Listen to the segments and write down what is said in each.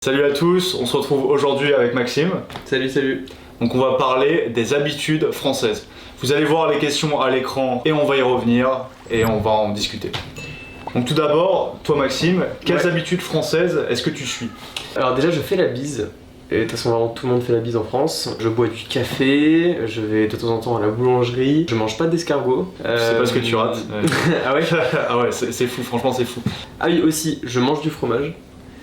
Salut à tous, on se retrouve aujourd'hui avec Maxime. Salut. Donc on va parler des habitudes françaises. Vous allez voir les questions à l'écran et on va y revenir et on va en discuter. Donc tout d'abord, toi Maxime, quelles habitudes françaises est-ce que tu suis? Alors déjà je fais la bise. Et de toute façon vraiment tout le monde fait la bise en France. Je bois du café, je vais de temps en temps à la boulangerie, je mange pas d'escargot. Je sais pas ce que tu rates. Ah ouais. Ah ouais, c'est fou, franchement c'est fou. Ah oui aussi, je mange du fromage.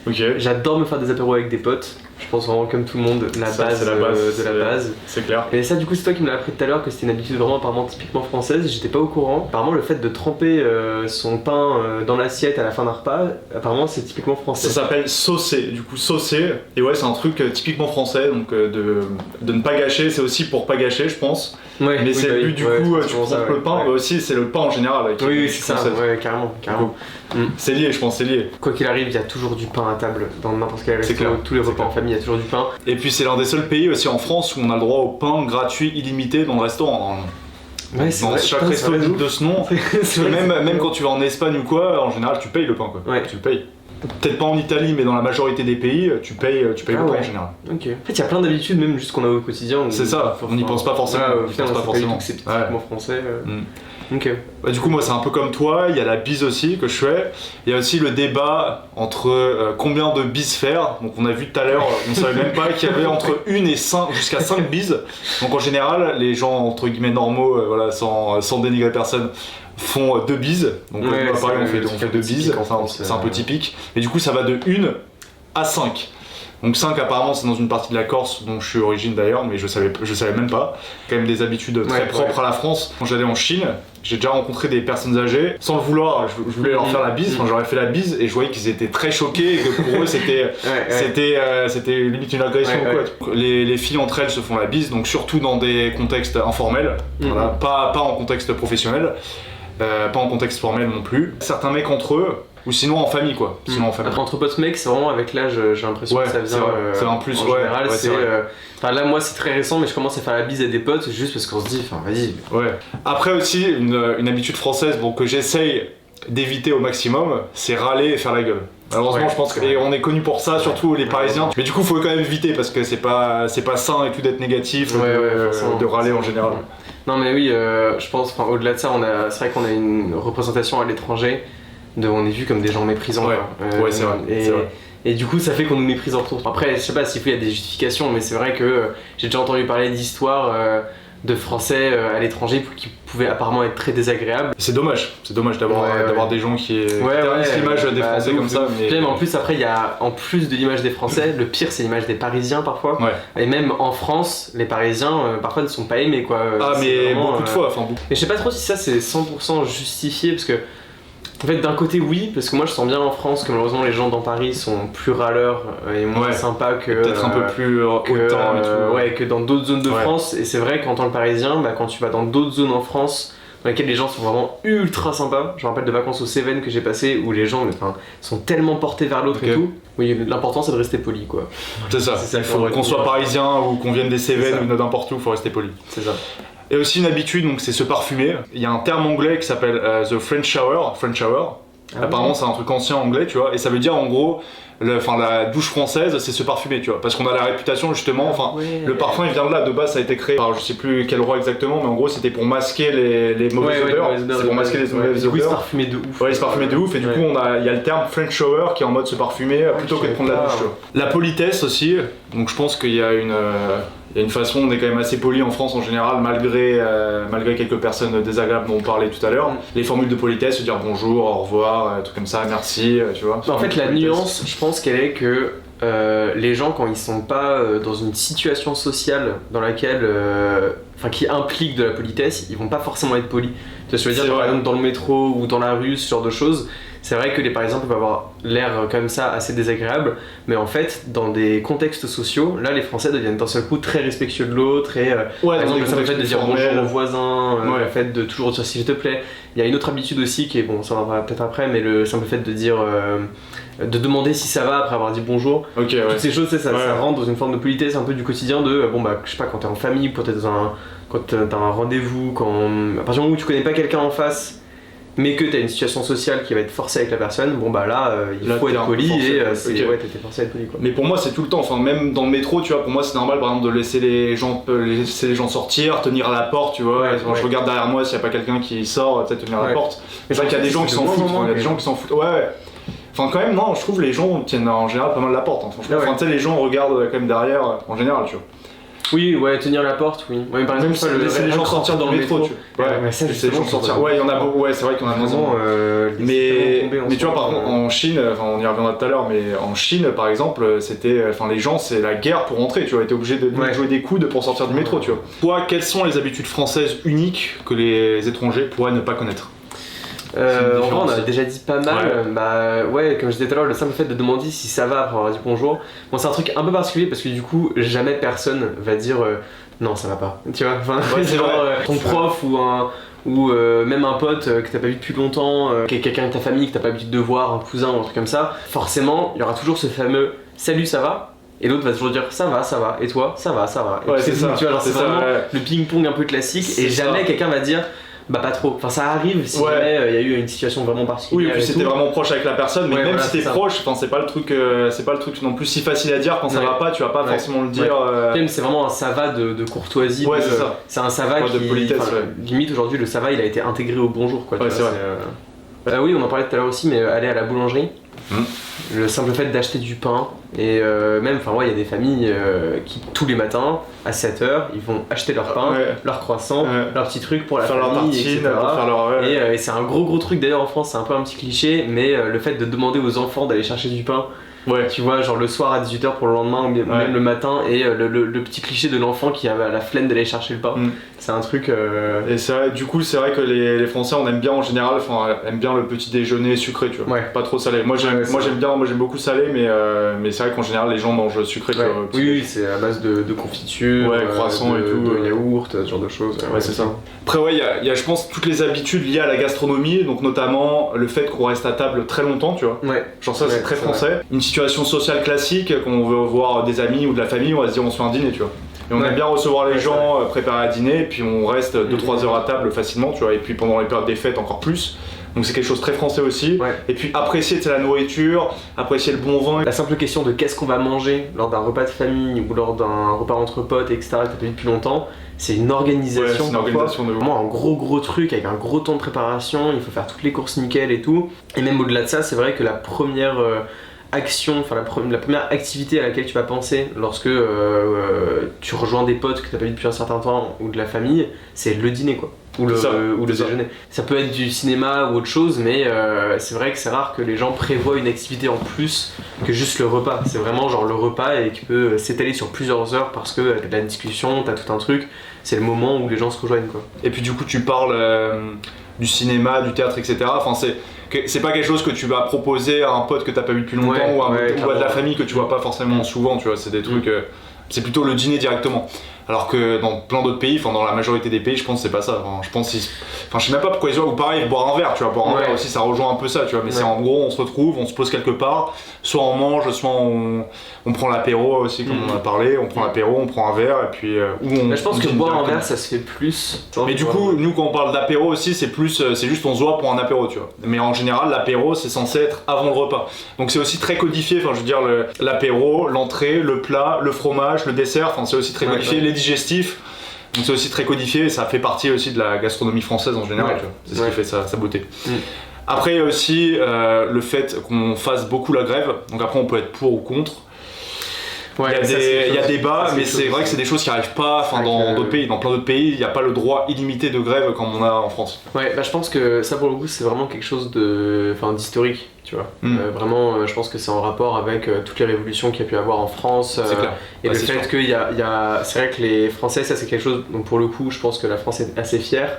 Ok. J'adore me faire des apéros avec des potes. Je pense vraiment comme tout le monde, la base de la base. C'est clair. Et ça du coup c'est toi qui me l'as appris tout à l'heure que c'était une habitude vraiment apparemment typiquement française, j'étais pas au courant. Apparemment le fait de tremper son pain dans l'assiette à la fin d'un repas, apparemment c'est typiquement français. Ça s'appelle saucer, du coup saucer. Et ouais c'est un truc typiquement français, donc de ne pas gâcher, c'est aussi pour pas gâcher je pense. Ouais, mais c'est le but du coup, tu prends le pain, ouais. aussi c'est le pain en général. Oui c'est ça, ouais, carrément. C'est lié, je pense, c'est lié. Quoi qu'il arrive, il y a toujours du pain à table dans n'importe quel resto, tous les repas en famille, il y a toujours du pain. Et puis c'est l'un des seuls pays aussi en France où on a le droit au pain gratuit illimité dans le restaurant. Ouais, c'est dans vrai, chaque resto de ce nom. Même quand tu vas en Espagne ou quoi, en général tu payes le pain quoi. Ouais. Tu le payes. Peut-être pas en Italie, mais dans la majorité des pays, tu payes le pain en général. Ok. En fait, il y a plein d'habitudes, même juste qu'on a au quotidien. C'est ça, on n'y pense pas forcément. C'est typiquement français. Ok. Bah, du coup, moi, c'est un peu comme toi. Il y a la bise aussi que je fais. Il y a aussi le débat entre combien de bises faire. Donc, on a vu tout à l'heure, on savait même pas qu'il y avait entre 1 et 5 jusqu'à 5 bises. Donc, en général, les gens entre guillemets normaux, voilà, sans dénigrer personne, font 2 bises. Donc, pareil, on fait 2 bises. C'est un peu typique. Et du coup, ça va de 1 à 5. Donc 5 apparemment c'est dans une partie de la Corse dont je suis origine d'ailleurs, mais je savais même pas. Quand même des habitudes très propres à la France. Quand j'allais en Chine, j'ai déjà rencontré des personnes âgées, sans le vouloir, je voulais leur faire la bise, enfin j'aurais fait la bise et je voyais qu'ils étaient très choqués et que pour eux c'était limite une agression ou quoi. Les filles entre elles se font la bise, donc surtout dans des contextes informels, voilà, pas en contexte professionnel, pas en contexte formel non plus. Certains mecs entre eux, ou sinon en famille quoi. Sinon en famille. Après entre potes mecs, c'est vraiment avec l'âge, j'ai l'impression que ça vient. C'est en plus, en général, c'est. Enfin là moi c'est très récent, mais je commence à faire la bise à des potes juste parce qu'on se dit, enfin vas-y. Ouais. Après aussi une habitude française que j'essaye d'éviter au maximum, c'est râler et faire la gueule. Malheureusement je pense qu'on est connu pour ça, surtout les Parisiens. Mais du coup faut quand même éviter parce que c'est pas sain et tout d'être négatif, de râler en général. Non mais oui, je pense, au-delà de ça, c'est vrai qu'on a une représentation à l'étranger. On est vu comme des gens méprisants. Ouais, c'est vrai. Et du coup, ça fait qu'on nous méprise en retour. Après, je sais pas s'il y a des justifications, mais c'est vrai que j'ai déjà entendu parler d'histoires de Français à l'étranger qui pouvaient apparemment être très désagréables. C'est dommage d'avoir des gens qui ternissent l'image des Français comme ça. Mais en plus, après, il y a en plus de l'image des Français, le pire c'est l'image des Parisiens parfois. Ouais. Et même en France, les Parisiens parfois ne sont pas aimés quoi. Mais beaucoup de fois. Mais je sais pas trop si ça c'est 100% justifié parce que. En fait, d'un côté, oui, parce que moi je sens bien en France que malheureusement les gens dans Paris sont plus râleurs et moins sympas que. Peut-être un peu plus hautains et tout. Que dans d'autres zones de France. Et c'est vrai qu'en tant que Parisien, quand tu vas dans d'autres zones en France dans lesquelles les gens sont vraiment ultra sympas, je me rappelle de vacances aux Cévennes que j'ai passées où les gens sont tellement portés vers l'autre et tout. Oui, l'important c'est de rester poli quoi. C'est ça, il faut qu'on soit parisien ou qu'on vienne des Cévennes ou n'importe où, il faut rester poli. C'est ça. Et aussi une habitude, donc c'est se parfumer. Il y a un terme anglais qui s'appelle the French shower. Apparemment c'est un truc ancien anglais, tu vois, et ça veut dire en gros, la douche française c'est se parfumer, tu vois, parce qu'on a la réputation justement, le parfum il vient de là, de base ça a été créé par je sais plus quel roi exactement, mais en gros c'était pour masquer les mauvaises odeurs, c'est pour masquer les mauvaises odeurs. Oui, se parfumer de ouf. Ouais, se parfumer de ouf, et du coup il y a le terme French shower qui est en mode se parfumer plutôt que de prendre la douche, tu vois. La politesse aussi, donc je pense qu'il y a une façon, on est quand même assez poli en France en général, malgré quelques personnes désagréables dont on parlait tout à l'heure. Les formules de politesse, se dire bonjour, au revoir, tout comme ça, merci, tu vois. En fait, la nuance, je pense qu'elle est que les gens, quand ils sont pas dans une situation sociale dans laquelle, qui implique de la politesse, ils vont pas forcément être polis. Tu vois ce que je veux dire, par exemple dans le métro ou dans la rue, ce genre de choses. C'est vrai que les Parisiens peuvent avoir l'air comme ça assez désagréable, mais en fait, dans des contextes sociaux, là les Français deviennent d'un seul coup très respectueux de l'autre et par exemple, le simple fait de dire bonjour aux voisins, le fait de toujours dire s'il te plaît. Il y a une autre habitude aussi qui est, bon, ça on en parlera peut-être après, mais le simple fait de dire, de demander si ça va après avoir dit bonjour. Toutes ces choses, ça rentre dans une forme de politesse un peu du quotidien de, je sais pas, quand t'es en famille, quand t'as un rendez-vous, à partir du moment où tu connais pas quelqu'un en face, mais que t'as une situation sociale qui va être forcée avec la personne, bon bah là, il faut être poli et t'étais forcé à être poli quoi. Mais pour moi c'est tout le temps, enfin même dans le métro tu vois, pour moi c'est normal par exemple de laisser les gens sortir, tenir à la porte tu vois, je regarde derrière moi s'il n'y a pas quelqu'un qui sort, peut-être tenir à la porte. Mais c'est vrai qu'il y a des gens qui s'en foutent, il y a des gens qui s'en foutent, ouais. Enfin quand même non, je trouve les gens tiennent en général pas mal la porte, franchement. Enfin tu sais les gens regardent quand même derrière en général tu vois. Oui, ouais, tenir la porte, oui. Ouais, par exemple, laisser les gens sortir dans le métro, tu vois. Ouais, laisser les gens sortir. Ouais, il y en a beaucoup, ouais, c'est vrai qu'il y en a moins. Mais tu vois, par contre, en Chine, on y reviendra tout à l'heure, mais en Chine, par exemple, c'était. Enfin, les gens, c'est la guerre pour rentrer, tu vois. Ils étaient obligés de jouer des coudes pour sortir du métro, tu vois. Toi, quelles sont les habitudes françaises uniques que les étrangers pourraient ne pas connaître? En vrai, on a déjà dit pas mal. Comme je disais tout à l'heure, le simple fait de demander si ça va après avoir dit bonjour. Bon, c'est un truc un peu particulier parce que du coup, jamais personne va dire non, ça va pas. Tu vois, c'est genre ton prof ou même un pote que t'as pas vu depuis longtemps, quelqu'un de ta famille que t'as pas l'habitude de voir, un cousin ou un truc comme ça. Forcément, il y aura toujours ce fameux salut, ça va. Et l'autre va toujours dire ça va, et toi, ça va. Et ouais, c'est ça. Tu vois, genre, c'est vraiment le ping-pong un peu classique et jamais quelqu'un va dire. Bah pas trop, enfin ça arrive si jamais il y a eu une situation vraiment particulière. Oui, et puis c'était vraiment proche avec la personne, mais même si t'es proche, c'est pas le truc non plus si facile à dire quand ça va pas, tu vas pas forcément le dire. C'est vraiment un ça va de courtoisie. Ouais, c'est ça. C'est un ça va de politesse. Limite aujourd'hui le ça va il a été intégré au bonjour quoi. Ouais, c'est vrai. Oui, on en parlait tout à l'heure aussi, mais aller à la boulangerie. Le simple fait d'acheter du pain et même il y a des familles qui tous les matins à 7h ils vont acheter leur pain, leur croissant, leur petit truc pour la faire famille, leur tartine, et c'est un gros truc d'ailleurs en France, c'est un peu un petit cliché, mais le fait de demander aux enfants d'aller chercher du pain, tu vois, genre le soir à 18h pour le lendemain ou même le matin, et le petit cliché de l'enfant qui a la flemme d'aller chercher le pain, c'est un truc et c'est vrai, du coup c'est vrai que les Français on aime bien en général, aime bien le petit déjeuner sucré, tu vois, pas trop salé. Moi j'aime beaucoup salé, mais c'est vrai qu'en général les gens mangent sucré. Oui, c'est à base de confiture, croissant et tout, de yaourt, ce genre de choses. C'est ça. Après il y a je pense toutes les habitudes liées à la gastronomie, donc notamment le fait qu'on reste à table très longtemps, tu vois. Genre ça c'est très français. Une situation sociale classique, quand on veut voir des amis ou de la famille, on va se dire on se fait un dîner, tu vois. Et on aime bien recevoir les gens, préparer à dîner, et puis on reste 2-3 heures à table facilement, tu vois, et puis pendant les périodes des fêtes encore plus. Donc c'est quelque chose de très français aussi. Et puis apprécier la nourriture, apprécier le bon vin. La simple question de qu'est-ce qu'on va manger lors d'un repas de famille ou lors d'un repas entre potes, etc., que t'as pas vu depuis longtemps, c'est une organisation. C'est une organisation de vraiment un gros truc avec un gros temps de préparation, il faut faire toutes les courses nickel et tout. Et même au-delà de ça, c'est vrai que la première action, la première activité à laquelle tu vas penser lorsque tu rejoins des potes que t'as pas vu depuis un certain temps ou de la famille, c'est le dîner quoi. Ou le déjeuner. Ça peut être du cinéma ou autre chose, mais c'est vrai que c'est rare que les gens prévoient une activité en plus que juste le repas. C'est vraiment genre le repas et qui peut s'étaler sur plusieurs heures parce que t'as de la discussion, t'as tout un truc. C'est le moment où les gens se rejoignent quoi. Et puis du coup tu parles du cinéma, du théâtre, etc. Enfin c'est pas quelque chose que tu vas proposer à un pote que t'as pas vu depuis longtemps ou à de la famille que tu vois pas forcément souvent, tu vois. C'est des trucs. C'est plutôt le dîner directement. Alors que dans plein d'autres pays, dans la majorité des pays, je pense que c'est pas ça. Je sais même pas pourquoi ils se voient, ou pareil, boire un verre, tu vois. Boire un verre aussi, ça rejoint un peu ça, tu vois. Mais c'est en gros, on se retrouve, on se pose quelque part, soit on mange, soit on prend l'apéro aussi, comme on a parlé. On prend l'apéro, on prend un verre, et puis. Je pense que boire un verre, ça se fait plus. Mais du coup, nous, quand on parle d'apéro aussi, c'est juste on se voit pour un apéro, tu vois. Mais en général, l'apéro, c'est censé être avant le repas. Donc c'est aussi très codifié, je veux dire, l'apéro, l'entrée, le plat, le fromage, le dessert, c'est aussi très codifié. Les digestifs, donc c'est aussi très codifié et ça fait partie aussi de la gastronomie française en général, tu vois. C'est ce qui fait sa beauté. Après il y a aussi le fait qu'on fasse beaucoup la grève, donc après on peut être pour ou contre. Il y a débat, mais c'est vrai que c'est des choses qui n'arrivent pas dans d'autres pays. Dans plein d'autres pays, il n'y a pas le droit illimité de grève comme on a en France. Je pense que ça pour le coup c'est vraiment quelque chose d'historique, tu vois. Vraiment, je pense que c'est en rapport avec toutes les révolutions qu'il y a pu avoir en France. Et le fait qu'il y a... C'est vrai que les Français, ça c'est quelque chose, donc pour le coup je pense que la France est assez fière.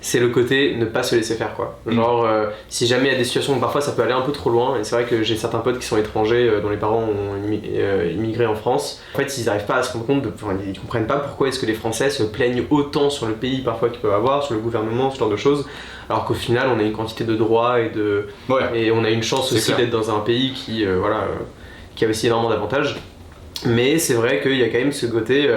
C'est le côté ne pas se laisser faire quoi. Genre si jamais il y a des situations où parfois ça peut aller un peu trop loin, et c'est vrai que j'ai certains potes qui sont étrangers dont les parents ont immigré en France, en fait ils n'arrivent pas à se rendre compte, ils comprennent pas pourquoi est-ce que les Français se plaignent autant sur le pays parfois qu'ils peuvent avoir, sur le gouvernement, ce genre de choses, alors qu'au final on a une quantité de droits et on a une chance aussi d'être dans un pays qui a aussi énormément d'avantages. Mais c'est vrai qu'il y a quand même ce côté,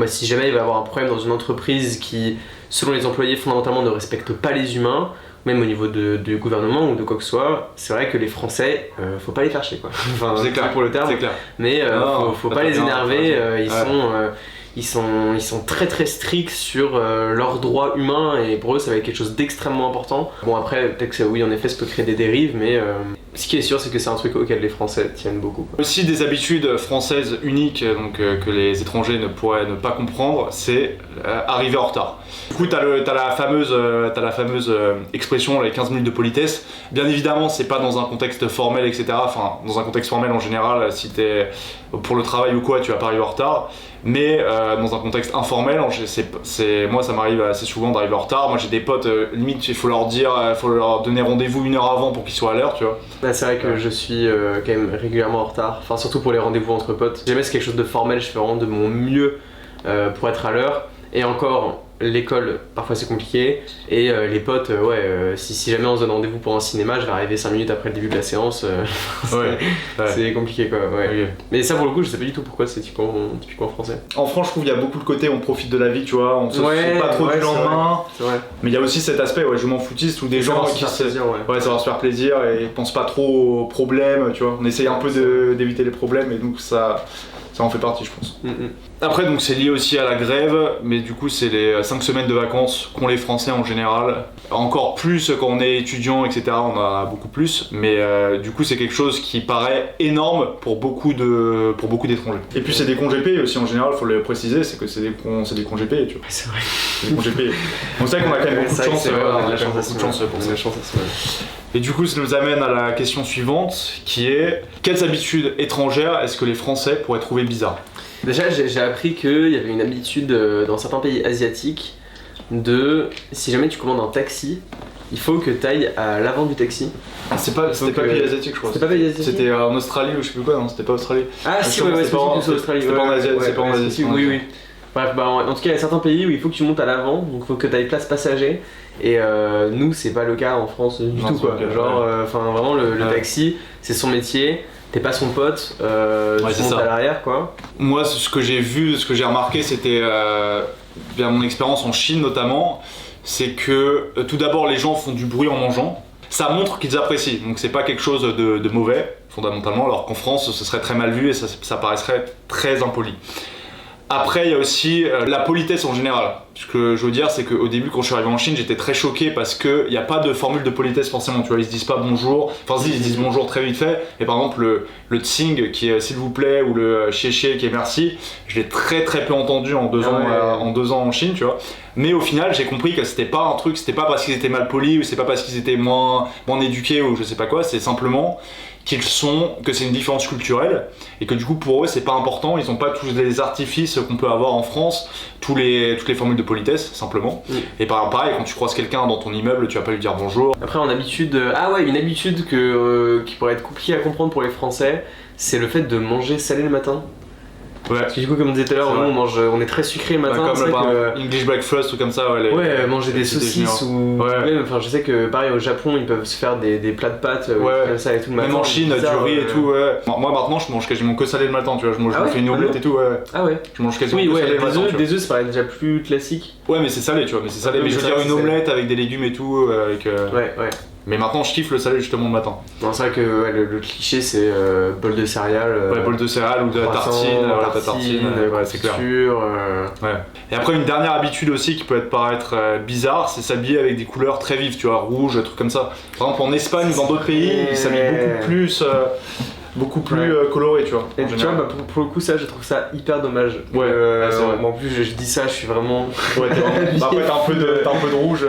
si jamais il va y avoir un problème dans une entreprise qui, selon les employés, fondamentalement ne respecte pas les humains, même au niveau du gouvernement ou de quoi que ce soit, c'est vrai que les Français, faut pas les faire chier quoi. Enfin, C'est clair, pour le terme, c'est clair. mais faut pas les énerver, ils Ouais. sont très très stricts sur leurs droits humains et pour eux ça va être quelque chose d'extrêmement important. Bon après peut-être que oui en effet ça peut créer des dérives mais ce qui est sûr c'est que c'est un truc auquel les Français tiennent beaucoup. Quoi. Aussi des habitudes françaises uniques que les étrangers ne pourraient ne pas comprendre, c'est arriver en retard. Du coup, t'as la fameuse expression, les 15 minutes de politesse. Bien évidemment, c'est pas dans un contexte formel, etc. Enfin, dans un contexte formel en général, si t'es pour le travail ou quoi, tu vas pas arriver en retard. Mais dans un contexte informel, moi ça m'arrive assez souvent d'arriver en retard. Moi j'ai des potes, limite il faut leur donner rendez-vous 1 heure avant pour qu'ils soient à l'heure, tu vois. Là, c'est vrai que je suis quand même régulièrement en retard, enfin surtout pour les rendez-vous entre potes. Si jamais c'est quelque chose de formel, je fais vraiment de mon mieux pour être à l'heure. Et encore, l'école, parfois c'est compliqué. Et les potes, si jamais on se donne rendez-vous pour un cinéma, je vais arriver 5 minutes après le début de la séance. C'est compliqué quoi. Ouais. Okay. Mais ça pour le coup, je sais pas du tout pourquoi c'est typiquement français. En France, je trouve qu'il y a beaucoup le côté on profite de la vie, tu vois, on se fout pas trop du lendemain. C'est vrai. Mais il y a aussi cet aspect, je m'en foutiste, où des gens qui ça va se faire plaisir et pensent pas trop aux problèmes, tu vois. On essaye un peu d'éviter les problèmes et donc ça en fait partie, je pense. Après, donc c'est lié aussi à la grève, mais du coup, c'est les 5 semaines de vacances qu'ont les Français en général. Encore plus quand on est étudiant, etc., on a beaucoup plus. Mais du coup, c'est quelque chose qui paraît énorme pour beaucoup d'étrangers. Et puis, c'est des congés payés aussi en général, faut le préciser, c'est que c'est des congés payés, tu vois. C'est vrai. C'est des congés payés. Donc, c'est vrai qu'on a quand même beaucoup de chance. On a beaucoup de chance pour ça. Et du coup, ça nous amène à la question suivante, qui est quelles habitudes étrangères est-ce que les Français pourraient trouver bizarres ? Déjà, j'ai appris qu'il y avait une habitude dans certains pays asiatiques si jamais tu commandes un taxi, il faut que tu ailles à l'avant du taxi. C'était pas pays asiatique, je crois. C'était pas pays asiatique. C'était en Australie ou je sais plus quoi, non, c'était pas Australie. Ah si, ouais, c'est Australie. C'était pas en Asie, c'est pas en Asie. Oui. Bref, en tout cas, il y a certains pays où il faut que tu montes à l'avant, donc il faut que tu ailles place passager. Et nous, c'est pas le cas en France du tout, quoi. Genre, vraiment, le taxi, c'est son métier. T'es pas son pote, tu montes à l'arrière quoi. Moi ce que j'ai vu, ce que j'ai remarqué c'était bien mon expérience en Chine notamment, c'est que tout d'abord les gens font du bruit en mangeant. Ça montre qu'ils apprécient, donc c'est pas quelque chose de mauvais fondamentalement, alors qu'en France ce serait très mal vu et ça paraîtrait très impoli. Après, il y a aussi la politesse en général. Ce que je veux dire, c'est qu'au début, quand je suis arrivé en Chine, j'étais très choqué parce qu'il n'y a pas de formule de politesse forcément. Tu vois, ils se disent pas bonjour. Enfin, si, ils se disent bonjour très vite fait. Et par exemple, le tsing qui est s'il vous plaît ou le xie xie qui est merci, je l'ai très très peu entendu en 2 ans en Chine, tu vois. Mais au final, j'ai compris que c'était pas un truc, c'était pas parce qu'ils étaient mal polis ou c'est pas parce qu'ils étaient moins éduqués ou je sais pas quoi. C'est simplement que c'est une différence culturelle et que du coup pour eux c'est pas important, ils ont pas tous les artifices qu'on peut avoir en France, toutes les formules de politesse simplement. Et pareil quand tu croises quelqu'un dans ton immeuble tu vas pas lui dire bonjour. Après en habitude, une habitude qui pourrait être compliquée à comprendre pour les Français, c'est le fait de manger salé le matin. Ouais. Parce que du coup comme on disait tout à l'heure, on est très sucré le matin. Comme English breakfast ou comme ça. Manger des saucisses ou même, enfin je sais que pareil au Japon ils peuvent se faire des plats de pâtes comme ça et tout le matin. Même en Chine du riz et tout. Moi maintenant je mange quasiment que salé le matin, tu vois. Je me fais une omelette et tout. Ah ouais. Je mange quasiment que salé le matin. Des œufs ça paraît déjà plus classique. Ouais mais c'est salé, tu vois. Mais je veux dire une omelette avec des légumes et tout. Ouais. Mais maintenant je kiffe le salé justement le matin. Non, c'est vrai que le cliché c'est bol de céréales. Bol de céréales ou de la tartine. C'est clair. Et après une dernière habitude aussi qui peut paraître bizarre, c'est s'habiller avec des couleurs très vives, tu vois, rouge, trucs comme ça. Par exemple en Espagne ou dans d'autres pays, ils s'habillent beaucoup plus coloré, tu vois. Et tu vois, pour le coup, ça, je trouve ça hyper dommage. C'est vrai. En plus, je dis ça, je suis vraiment. Après, t'as un peu de rouge.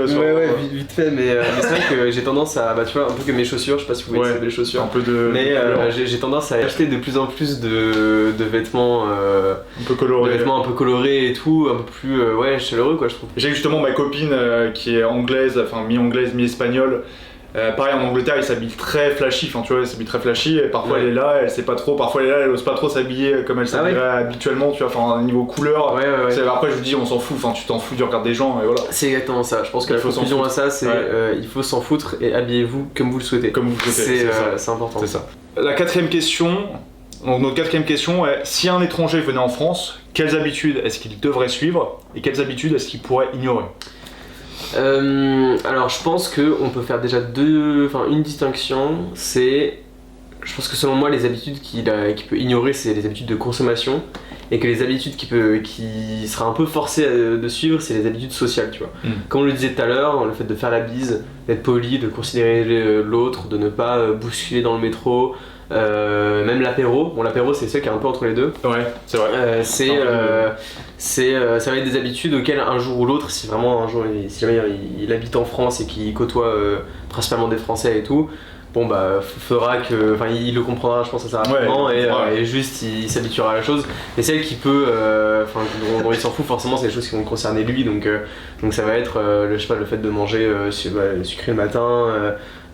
Vite fait, mais c'est vrai que j'ai tendance à. Tu vois, un peu que mes chaussures, je sais pas si vous voyez les chaussures. Un peu de. Mais j'ai tendance à acheter de plus en plus de vêtements. Un peu colorés. De vêtements un peu colorés et tout, un peu plus chaleureux, quoi, je trouve. J'ai justement ma copine qui est anglaise, enfin mi-anglaise, mi-espagnole. Pareil en Angleterre ils s'habillent très flashy, enfin tu vois, ils s'habillent très flashy et parfois elle est là, elle sait pas trop, parfois elle est là, elle ose pas trop s'habiller comme elle s'habillerait habituellement, tu vois, enfin niveau couleur. Après je vous dis on s'en fout, enfin tu t'en fous du regard des gens et voilà. C'est exactement ça, je pense que la conclusion à ça c'est il faut s'en foutre et habillez-vous comme vous le souhaitez. Comme vous le souhaitez, c'est important. C'est ça. La quatrième question, donc notre quatrième question est si un étranger venait en France, quelles habitudes est-ce qu'il devrait suivre et quelles habitudes est-ce qu'il pourrait ignorer? Alors je pense qu'on peut faire déjà une distinction, je pense que selon moi les habitudes qu'il peut ignorer c'est les habitudes de consommation et que les habitudes qui sera un peu forcé de suivre c'est les habitudes sociales, tu vois. Comme on le disait tout à l'heure, le fait de faire la bise, d'être poli, de considérer l'autre, de ne pas bousculer dans le métro, même l'apéro. Bon, l'apéro c'est ce qui est un peu entre les deux. Ouais, c'est vrai. Ça va être des habitudes auxquelles un jour ou l'autre, si vraiment un jour, si jamais il habite en France et qu'il côtoie principalement des Français et tout, bon bah fera que, enfin il le comprendra je pense assez rapidement et juste il s'habituera à la chose. Mais celle qui peut, dont il s'en fout forcément, c'est les choses qui vont le concerner lui, donc ça va être je sais pas, le fait de manger sucré le matin,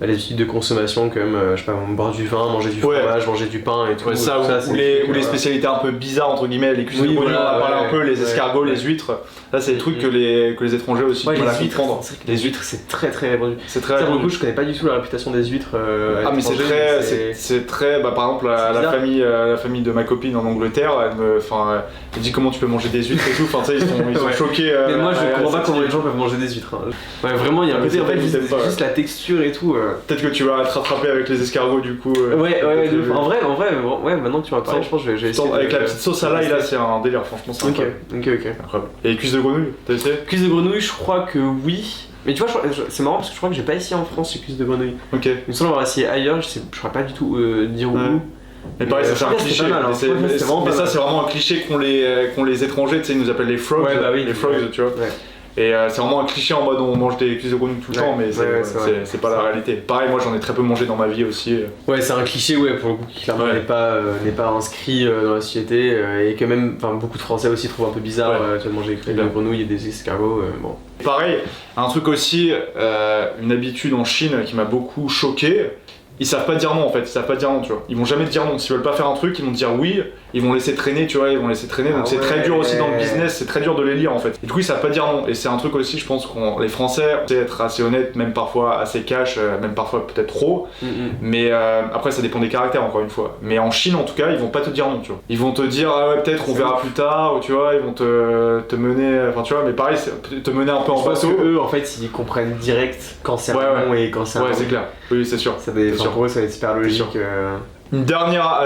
les habitudes de consommation comme je sais pas, boire du vin, manger du fromage, manger du pain et tout. Ouais, ou les spécialités un peu bizarres entre guillemets, les cuisses de grenouille, on a parlé un peu, les escargots, les huîtres. Là c'est des trucs que les étrangers aussi peuvent mal comprendre. Les huîtres c'est très répandu. C'est très répandu. Pour le coup je connais pas du tout la réputation des huîtres. Mais c'est très par exemple la famille de ma copine en Angleterre, elle dit comment tu peux manger des huîtres et tout, enfin tu sais ils sont choqués. Mais moi je comprends pas comment les gens peuvent manger des huîtres. Ouais, vraiment il y a un côté en fait juste la texture et tout. Peut-être que tu vas te rattraper avec les escargots du coup. Ouais, en vrai, maintenant que tu m'en parles, je pense que je vais essayer. Avec la petite sauce à l'ail là, c'est un délire, franchement c'est incroyable. Ok. Et les cuisses de grenouille, t'as essayé? Cuisses de grenouille, je crois que oui. Mais tu vois, c'est marrant parce que je crois que j'ai pas essayé en France les cuisses de grenouille. Ok. Il me semble avoir essayé ailleurs, je saurais pas du tout dire où. Mais pareil, c'est un cliché. Mais ça, c'est vraiment un cliché qu'ont les étrangers, tu sais, ils nous appellent les frogs. Les frogs, tu vois. Et c'est vraiment un cliché en mode on mange des cuisses de grenouille tout le temps, mais c'est pas la réalité. Pareil, moi j'en ai très peu mangé dans ma vie aussi. Ouais, c'est un cliché, pour le coup, qui clairement n'est pas inscrit dans la société et que même beaucoup de Français aussi trouvent un peu bizarre de manger des cuisses de grenouille et des escargots. Bon. Pareil, un truc aussi, une habitude en Chine qui m'a beaucoup choqué. Ils savent pas dire non en fait, ils savent pas dire non, tu vois. Ils vont jamais te dire non. S'ils veulent pas faire un truc, ils vont te dire oui, ils vont laisser traîner, tu vois, donc c'est très dur aussi dans le business, c'est très dur de les lire en fait. Et du coup, ils savent pas dire non. Et c'est un truc aussi, je pense les Français, on sait être assez honnêtes, même parfois assez cash, même parfois peut-être trop. Mais après, ça dépend des caractères encore une fois. Mais en Chine en tout cas, ils vont pas te dire non, tu vois. Ils vont te dire ah ouais, peut-être on verra plus tard, ou tu vois, ils vont te mener, enfin tu vois, mais pareil, te mener un peu en bateau. Eux en fait, ils comprennent direct quand c'est un non et quand c'est un non. Ouais, c'est clair. Oui, c'est sûr. Pour eux, ça va être super logique. Une dernière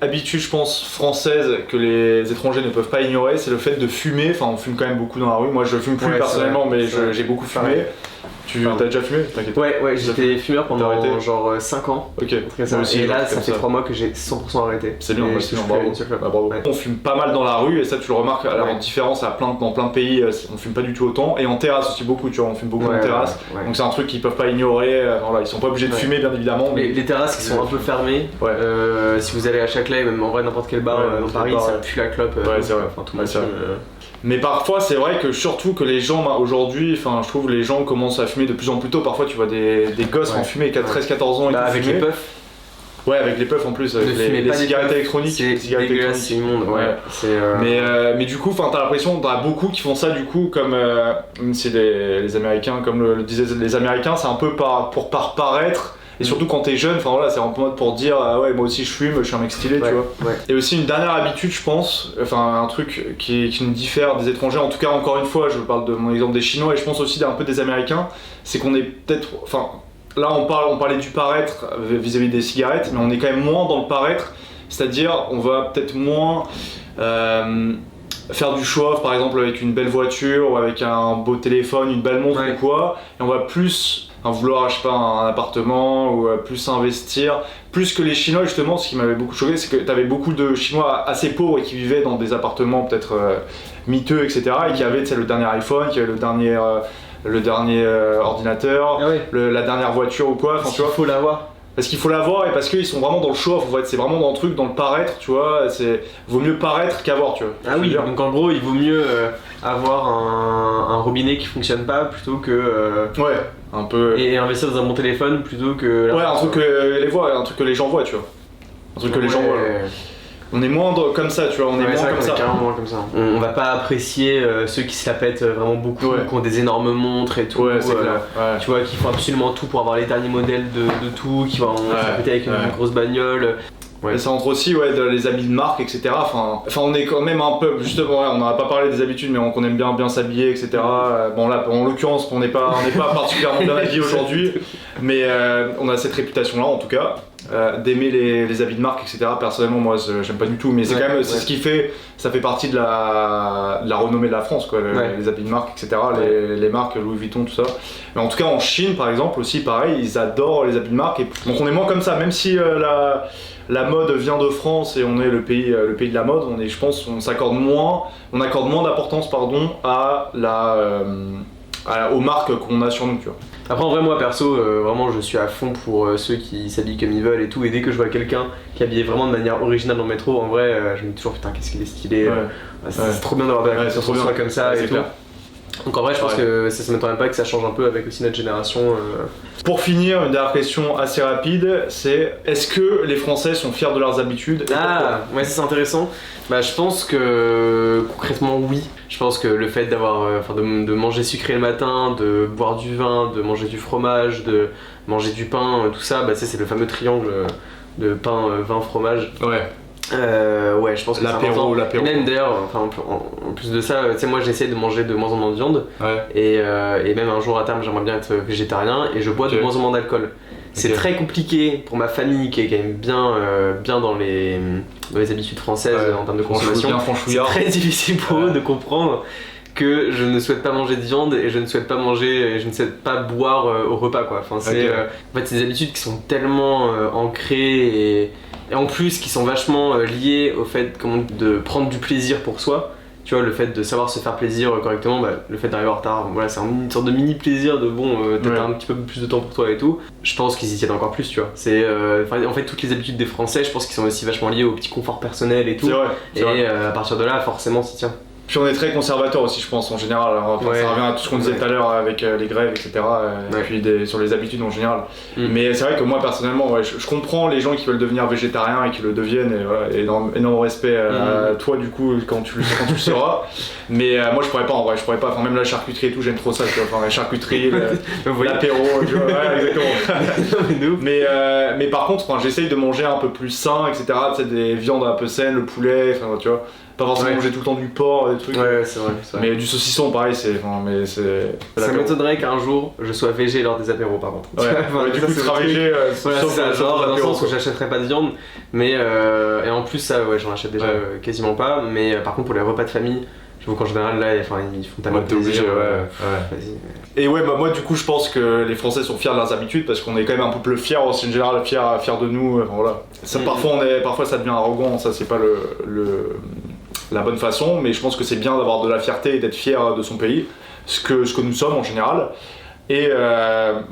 habitude, je pense, française que les étrangers ne peuvent pas ignorer, c'est le fait de fumer. Enfin, on fume quand même beaucoup dans la rue. Moi, je fume plus personnellement, mais j'ai beaucoup fumé. T'as déjà fumé? T'inquiète pas. Ouais, j'étais fumeur pendant genre 5 ans. Ok. Et là, ça fait 3 mois que j'ai 100% arrêté. C'est bien, bravo. On fume pas mal dans la rue, et ça, tu le remarques, en différence dans plein de pays, on fume pas du tout autant. Et en terrasse aussi beaucoup, tu vois, on fume beaucoup en terrasse. Donc c'est un truc qu'ils peuvent pas ignorer. Ils sont pas obligés de fumer, bien évidemment. Les terrasses qui sont un peu fermées, si vous allez à Châtelet, même en vrai, n'importe quel bar dans Paris, ça pue la clope. Ouais, c'est vrai. Mais parfois c'est vrai que surtout que les gens aujourd'hui, je trouve les gens commencent à fumer de plus en plus tôt. Parfois tu vois des gosses en fumer 13-14 ans et avec les puffs. Ouais, avec les puffs en plus, avec les cigarettes électroniques. C'est immonde, mais du coup, t'as l'impression, t'as beaucoup qui font ça du coup, comme c'est les Américains, comme le disaient les Américains, c'est un peu pour paraître. Et surtout quand t'es jeune, c'est un peu mode pour dire ah ouais, moi aussi je fume, je suis un mec stylé, tu vois. Et aussi une dernière habitude, je pense, un truc qui nous diffère des étrangers, en tout cas encore une fois, je parle de mon exemple des Chinois et je pense aussi un peu des Américains, c'est qu'on est peut-être, là on parlait du paraître vis-à-vis des cigarettes, mais on est quand même moins dans le paraître, c'est-à-dire on va peut-être moins faire du show-off par exemple avec une belle voiture ou avec un beau téléphone, une belle montre ou quoi, et on va plus vouloir, je sais pas, un appartement ou plus investir, plus que les Chinois justement. Ce qui m'avait beaucoup choqué, c'est que t'avais beaucoup de Chinois assez pauvres et qui vivaient dans des appartements peut-être miteux, etc. et qui avaient le dernier iPhone, qui avaient le dernier ordinateur, la dernière voiture ou quoi. Tu vois, faut l'avoir. Parce qu'il faut l'avoir et parce qu'ils sont vraiment dans le show-off, en fait, c'est vraiment dans le truc, dans le paraître, tu vois, vaut mieux paraître qu'avoir, tu vois. Ah oui, donc en gros, il vaut mieux avoir un robinet qui fonctionne pas plutôt que... un peu... Et investir dans un bon téléphone plutôt que... un truc que les gens voient, tu vois. Un truc que les gens voient. On est moins comme ça, tu vois, on est moins comme ça. Carrément moins comme ça. On va pas apprécier ceux qui se la pètent vraiment beaucoup, qui ont des énormes montres et tout, tu vois, qui font absolument tout pour avoir les derniers modèles de tout, qui vont se la péter avec une grosse bagnole. Ouais. Et ça entre aussi les habits de marque, etc. Enfin, on est quand même un peu, justement, on n'a pas parlé des habitudes, mais qu'on aime bien s'habiller, etc. Bon là, en l'occurrence, on n'est pas particulièrement bien habillé aujourd'hui, mais on a cette réputation-là en tout cas. D'aimer les habits de marque, etc. Personnellement, moi, j'aime pas du tout, mais c'est quand même, c'est ce qui fait, ça fait partie de la renommée de la France, quoi, les habits de marque, etc. Les marques Louis Vuitton, tout ça. Mais en tout cas, en Chine, par exemple, aussi, pareil, ils adorent les habits de marque. Donc on est moins comme ça, même si la mode vient de France et on est le pays de la mode, je pense, on accorde moins d'importance, aux marques qu'on a sur nous, tu vois. Après en vrai moi perso vraiment je suis à fond pour ceux qui s'habillent comme ils veulent et tout, et dès que je vois quelqu'un qui est habillé vraiment de manière originale dans le métro, en vrai je me dis toujours putain qu'est-ce qu'il est stylé, c'est trop bien d'avoir de la culture sur soi comme ça et tout. Donc en vrai je pense que ça m'étonnerait pas que ça change un peu avec aussi notre génération. Pour finir, une dernière question assez rapide, c'est est-ce que les Français sont fiers de leurs habitudes et ouais, ça c'est intéressant. Bah je pense que concrètement oui. Je pense que le fait d'avoir, de manger sucré le matin, de boire du vin, de manger du fromage, de manger du pain, tout ça, bah c'est le fameux triangle de pain, vin, fromage. Ouais, je pense que c'est important. Et même d'ailleurs, en plus de ça, tu sais, moi j'essaie de manger de moins en moins de viande. Et même un jour à terme, j'aimerais bien être végétarien et je bois de moins en moins d'alcool. C'est très compliqué pour ma famille qui est quand même bien dans les habitudes françaises en termes de consommation. C'est très difficile pour eux de comprendre que je ne souhaite pas manger de viande et je ne souhaite pas boire au repas, quoi. En fait, c'est des habitudes qui sont tellement ancrées et en plus qui sont vachement liées au fait de prendre du plaisir pour soi. Tu vois, le fait de savoir se faire plaisir correctement, le fait d'arriver en retard, voilà, c'est une sorte de mini plaisir de t'as un petit peu plus de temps pour toi et tout. Je pense qu'ils y tiennent encore plus, tu vois. C'est en fait toutes les habitudes des Français, je pense qu'ils sont aussi vachement liés au petit confort personnel et tout. C'est vrai. À partir de là, forcément, s'y tient. Puis on est très conservateur aussi, je pense, en général. Ça revient à tout ce qu'on disait tout à l'heure avec les grèves, etc. Et puis sur les habitudes en général. Mais c'est vrai que moi, personnellement, je comprends les gens qui veulent devenir végétariens et qui le deviennent. Et énorme respect à toi, du coup, quand tu le seras. Mais moi, je pourrais pas, en vrai. Je pourrais pas. Enfin, même la charcuterie et tout, j'aime trop ça. Tu vois. Enfin, la charcuterie, l'apéro, tu vois. Exactement. Mais par contre, j'essaye de manger un peu plus sain, etc. Tu sais, des viandes un peu saines, le poulet, enfin, tu vois. Pas forcément manger tout le temps du porc, des trucs. Ouais, c'est vrai. Mais du saucisson, pareil, ça m'étonnerait qu'un jour je sois végé lors des apéros, par contre. Du coup, tu seras végé, sauf genre dans le sens où j'achèterai pas de viande. Mais et en plus, ça, j'en achète déjà quasiment pas. Mais par contre, pour les repas de famille, je vois qu'en général, là, ils font tellement de plaisir. Et moi, du coup, je pense que les Français sont fiers de leurs habitudes parce qu'on est quand même un peu plus fiers, en général, fiers de nous. Voilà. Ça, parfois, ça devient arrogant, ça, c'est pas la bonne façon, mais je pense que c'est bien d'avoir de la fierté et d'être fier de son pays, ce que nous sommes en général. Et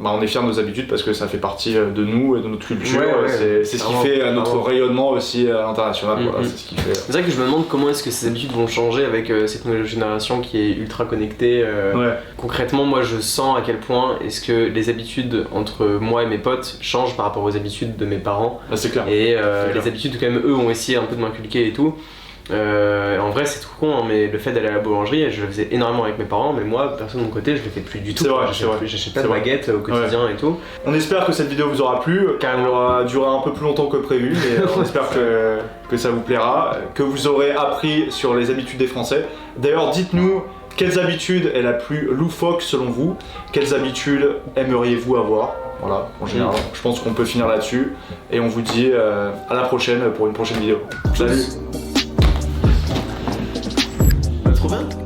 on est fiers de nos habitudes parce que ça fait partie de nous et de notre culture. C'est ce qui fait notre rayonnement aussi à l'international. Voilà, c'est ce qui fait. C'est vrai que je me demande comment est-ce que ces habitudes vont changer avec cette nouvelle génération qui est ultra connectée. Concrètement, moi je sens à quel point est-ce que les habitudes entre moi et mes potes changent par rapport aux habitudes de mes parents. C'est clair. Et les habitudes quand même eux ont essayé un peu de m'inculquer et tout. En vrai c'est tout con mais le fait d'aller à la boulangerie, je le faisais énormément avec mes parents, mais moi perso de mon côté je le fais plus du tout. J'achète pas de baguettes au quotidien et tout. On espère que cette vidéo vous aura plu, car elle aura duré un peu plus longtemps que prévu, mais on espère que ça vous plaira, que vous aurez appris sur les habitudes des Français. D'ailleurs dites-nous quelles habitudes est la plus loufoque selon vous, quelles habitudes aimeriez-vous avoir. Voilà, en général, je pense qu'on peut finir là-dessus, et on vous dit à la prochaine pour une prochaine vidéo. Salut. Trop bien.